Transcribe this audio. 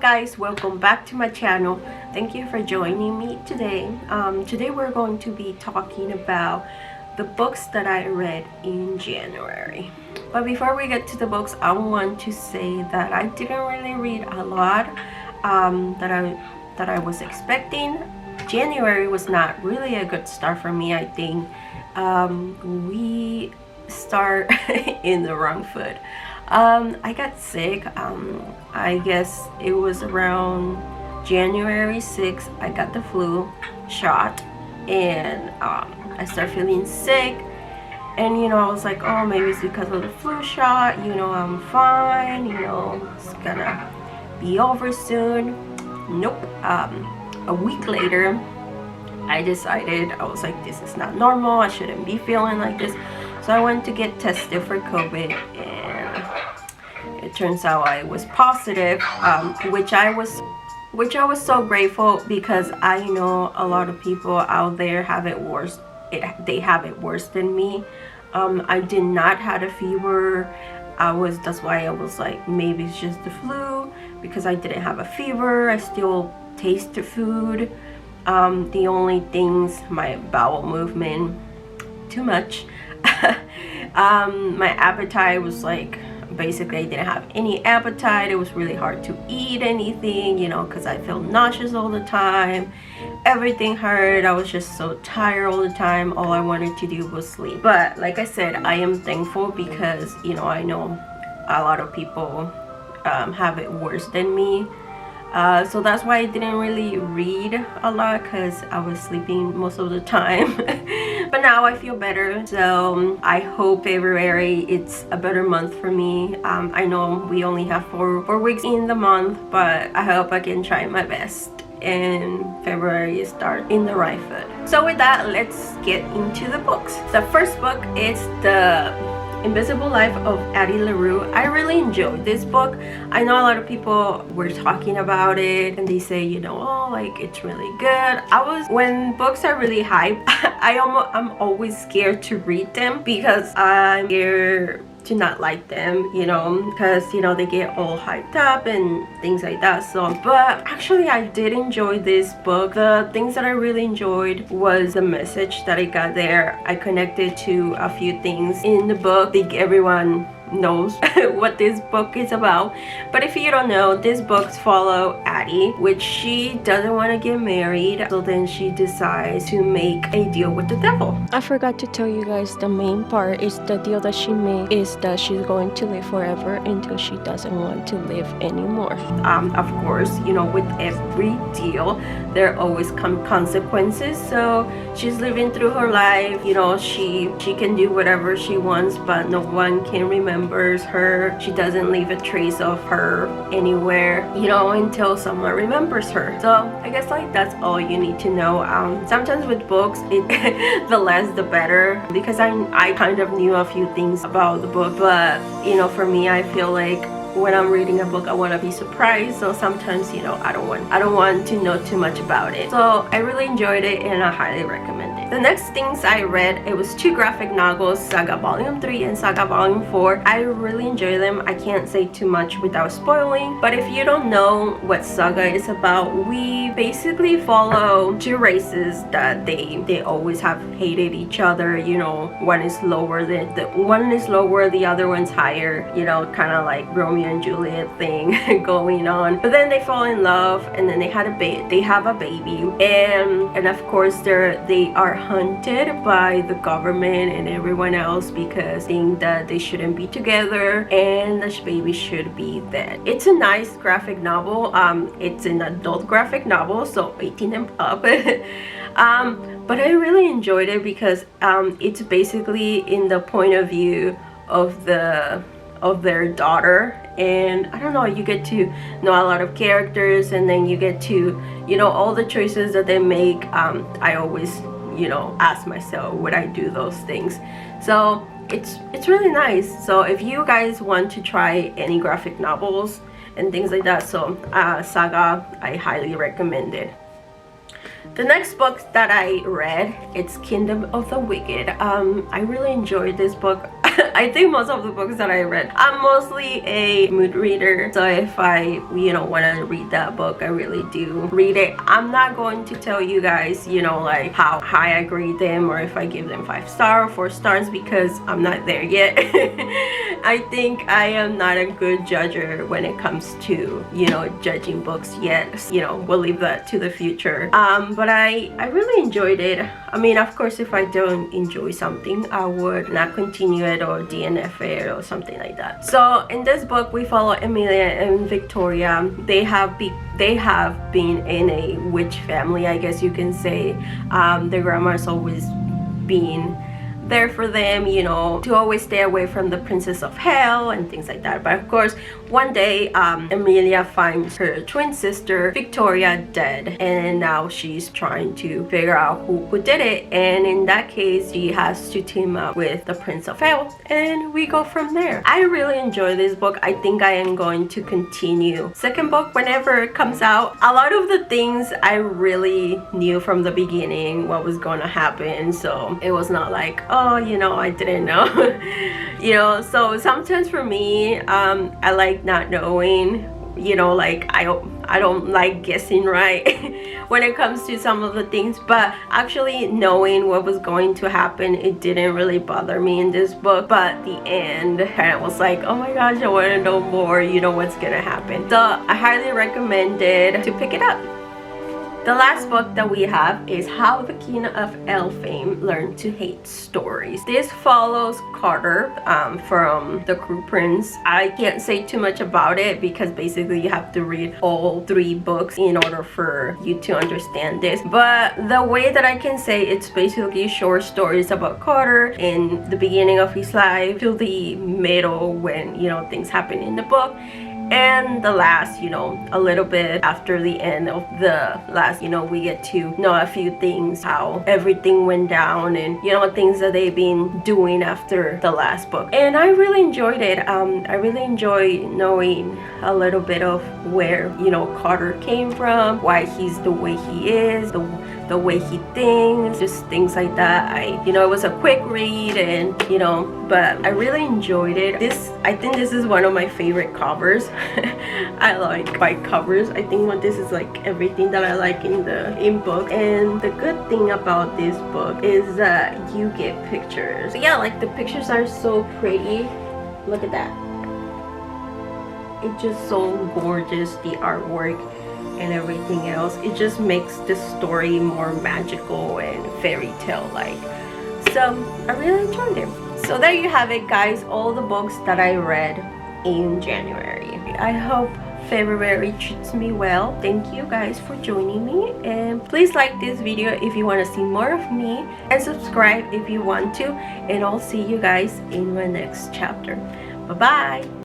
guys, welcome back to my channel. Thank you for joining me today. Today we're going to be talking about the books that I read in January. But before we get to the books, I want to say that I didn't really read a lot that I was expecting. January was not really a good start for me. I think we start in the wrong foot. I got sick. I guess it was around January 6th. I got the flu shot, and I started feeling sick. And I was like, oh, maybe it's because of the flu shot. I'm fine. It's gonna be over soon. Nope. A week later, I decided, I was like, this is not normal. I shouldn't be feeling like this. So I went to get tested for COVID, and it turns out I was positive, which I was so grateful, because I know a lot of people out there have it worse. They have it worse than me. I did not have a fever. That's why I was like, maybe it's just the flu, because I didn't have a fever. I still taste the food. The only things, my bowel movement, too much. My appetite was like, basically I didn't have any appetite. It was really hard to eat anything, because I felt nauseous all the time. Everything hurt. I was just so tired all the time. All I wanted to do was sleep. But like I said, I am thankful, because I know a lot of people have it worse than me. So that's why I didn't really read a lot, because I was sleeping most of the time. But now I feel better, so I hope February it's a better month for me. I know we only have four weeks in the month, but I hope I can try my best and February start in the right foot. So with that, let's get into the books. The first book is The Invisible Life of Addie LaRue. I really enjoyed this book. I know a lot of people were talking about it, and they say, oh, like, it's really good. When books are really hype, I'm always scared to read them, because I'm scared to not like them, because they get all hyped up and things like that. So, but actually I did enjoy this book. The things that I really enjoyed was the message that I got there. I connected to a few things in the book. I think everyone knows what this book is about, but if you don't know, these books follow Addie, which she doesn't want to get married, so then she decides to make a deal with the devil. I forgot to tell you guys, the main part is the deal that she made is that she's going to live forever until she doesn't want to live anymore. Of course, with every deal there always come consequences, so she's living through her life. She can do whatever she wants, but no one can remember her. She doesn't leave a trace of her anywhere, until someone remembers her. So I guess like that's all you need to know. Sometimes with books, the less the better, because I kind of knew a few things about the book, but for me, I feel like when I'm reading a book, I want to be surprised. So sometimes I don't want to know too much about it. So I really enjoyed it, and I highly recommend it. The next things I read, it was 2 graphic novels, Saga Volume 3 and Saga Volume 4. I really enjoy them. I can't say too much without spoiling, but if you don't know what Saga is about, we basically follow 2 races that they always have hated each other. One is lower, the other one's higher, kind of like Romeo and Juliet thing going on. But then they fall in love, and then they have a baby, and of course they are hunted by the government and everyone else, because they think that they shouldn't be together and the baby should be dead. It's a nice graphic novel. It's an adult graphic novel, so 18 and up. But I really enjoyed it, because it's basically in the point of view of their daughter, and I don't know, you get to know a lot of characters, and then you get to all the choices that they make. I always ask myself, would I do those things? So it's really nice. So if you guys want to try any graphic novels and things like that, so Saga, I highly recommend it. The next book that I read, it's Kingdom of the Wicked. I really enjoyed this book. I think most of the books that I read, I'm mostly a mood reader, so if I want to read that book, I really do read it. I'm not going to tell you guys like how high I grade them, or if I give them 5 stars or 4 stars, because I'm not there yet. I think I am not a good judger when it comes to judging books yet. We'll leave that to the future. But I really enjoyed it. I mean, of course, if I don't enjoy something, I would not continue it or DNF it or something like that. So in this book, we follow Emilia and Victoria. They have been in a witch family, I guess you can say. Their grandma's always been there for them, to always stay away from the princess of hell and things like that. But of course, one day Emilia finds her twin sister Victoria dead, and now she's trying to figure out who did it, and in that case she has to team up with the prince of hell, and we go from there. I really enjoy this book. I think I am going to continue second book whenever it comes out. A lot of the things I really knew from the beginning what was going to happen, so it was not like, oh, I didn't know. So sometimes for me, I like not knowing, like I don't like guessing right when it comes to some of the things, but actually knowing what was going to happen, it didn't really bother me in this book. But the end kind of was like, oh my gosh, I want to know more, what's gonna happen. So I highly recommend it to pick it up. The last book that we have is How the King of Elfame Learned to Hate Stories. This follows Carter from The Cruel Prince. I can't say too much about it because basically you have to read all 3 books in order for you to understand this. But the way that I can say, it's basically short stories about Carter in the beginning of his life to the middle when things happen in the book, and the last, a little bit after the end of the last, we get to know a few things, how everything went down, and things that they've been doing after the last book. And I really enjoyed it. I really enjoy knowing a little bit of where Carter came from, why he's the way he is, the way he thinks, just things like that. It was a quick read, and but I really enjoyed it. I think this is one of my favorite covers. I like by covers. I think this is like everything that I like in book. And the good thing about this book is that you get pictures. Yeah, like the pictures are so pretty. Look at that. It's just so gorgeous, the artwork and everything else. It just makes the story more magical and fairy tale like. So I really enjoyed it. So there you have it, guys, all the books that I read in January. I hope February treats me well. Thank you guys for joining me, and please like this video if you want to see more of me, and subscribe if you want to, and I'll see you guys in my next chapter. Bye bye.